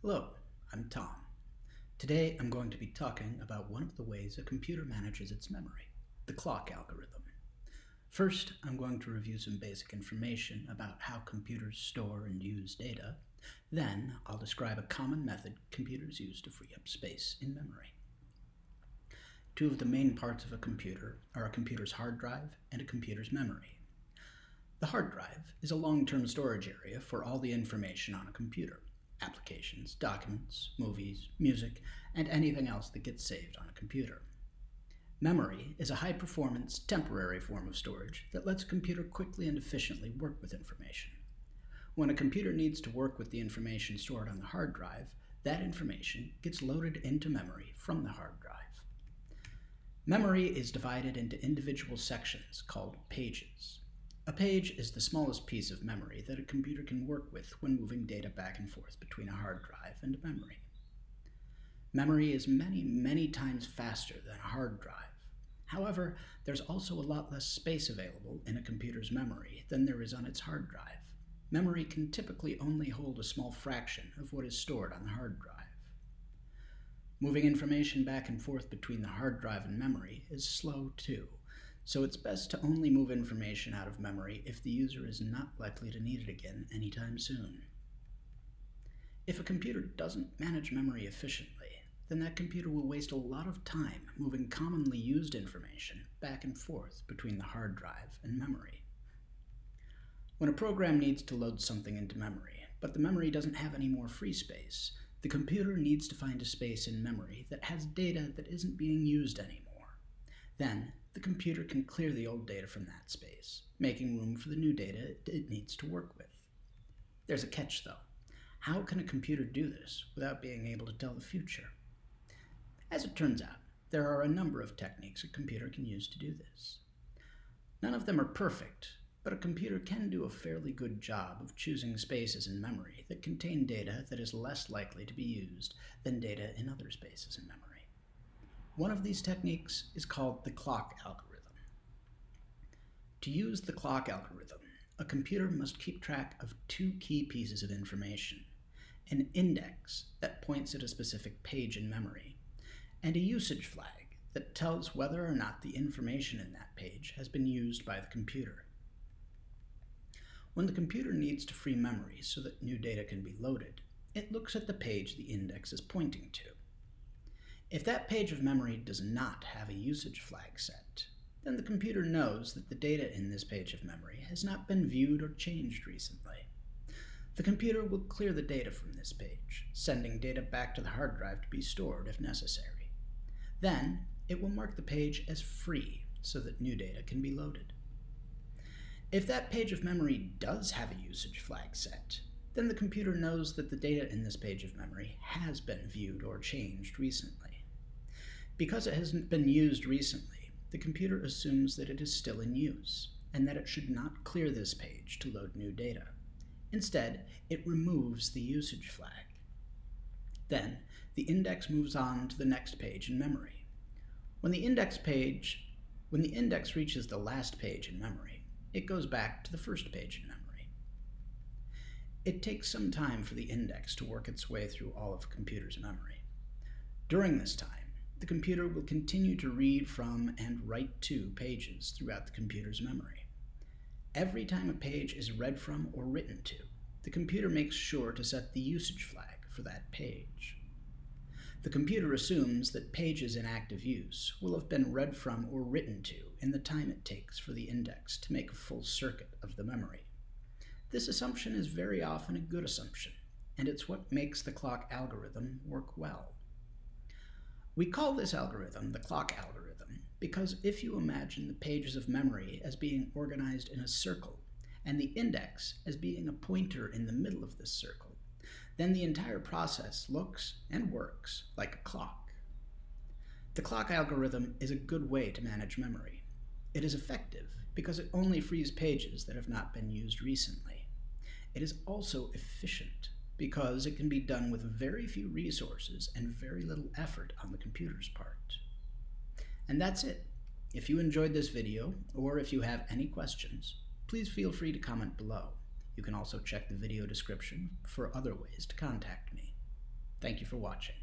Hello, I'm Tom. Today I'm going to be talking about one of the ways a computer manages its memory, the clock algorithm. First, I'm going to review some basic information about how computers store and use data. Then, I'll describe a common method computers use to free up space in memory. Two of the main parts of a computer are a computer's hard drive and a computer's memory. The hard drive is a long-term storage area for all the information on a computer. Applications, documents, movies, music, and anything else that gets saved on a computer. Memory is a high-performance, temporary form of storage that lets a computer quickly and efficiently work with information. When a computer needs to work with the information stored on the hard drive, that information gets loaded into memory from the hard drive. Memory is divided into individual sections called pages. A page is the smallest piece of memory that a computer can work with when moving data back and forth between a hard drive and a memory. Memory is many times faster than a hard drive. However, there's also a lot less space available in a computer's memory than there is on its hard drive. Memory can typically only hold a small fraction of what is stored on the hard drive. Moving information back and forth between the hard drive and memory is slow too. So it's best to only move information out of memory if the user is not likely to need it again anytime soon. If a computer doesn't manage memory efficiently, then that computer will waste a lot of time moving commonly used information back and forth between the hard drive and memory. When a program needs to load something into memory, but the memory doesn't have any more free space, the computer needs to find a space in memory that has data that isn't being used anymore. Then, the computer can clear the old data from that space, making room for the new data it needs to work with. There's a catch, though. How can a computer do this without being able to tell the future? As it turns out, there are a number of techniques a computer can use to do this. None of them are perfect, but a computer can do a fairly good job of choosing spaces in memory that contain data that is less likely to be used than data in other spaces in memory. One of these techniques is called the clock algorithm. To use the clock algorithm, a computer must keep track of two key pieces of information: an index that points at a specific page in memory, and a usage flag that tells whether or not the information in that page has been used by the computer. When the computer needs to free memory so that new data can be loaded, it looks at the page the index is pointing to. If that page of memory does not have a usage flag set, then the computer knows that the data in this page of memory has not been viewed or changed recently. The computer will clear the data from this page, sending data back to the hard drive to be stored if necessary. Then, it will mark the page as free so that new data can be loaded. If that page of memory does have a usage flag set, then the computer knows that the data in this page of memory has been viewed or changed recently. Because it hasn't been used recently, the computer assumes that it is still in use, and that it should not clear this page to load new data. Instead, it removes the usage flag. Then, the index moves on to the next page in memory. When the index reaches the last page in memory, it goes back to the first page in memory. It takes some time for the index to work its way through all of a computer's memory. During this time, the computer will continue to read from and write to pages throughout the computer's memory. Every time a page is read from or written to, the computer makes sure to set the usage flag for that page. The computer assumes that pages in active use will have been read from or written to in the time it takes for the index to make a full circuit of the memory. This assumption is very often a good assumption, and it's what makes the clock algorithm work well. We call this algorithm the clock algorithm because if you imagine the pages of memory as being organized in a circle and the index as being a pointer in the middle of this circle, then the entire process looks and works like a clock. The clock algorithm is a good way to manage memory. It is effective because it only frees pages that have not been used recently. It is also efficient because it can be done with very few resources and very little effort on the computer's part. And that's it. If you enjoyed this video, or if you have any questions, please feel free to comment below. You can also check the video description for other ways to contact me. Thank you for watching.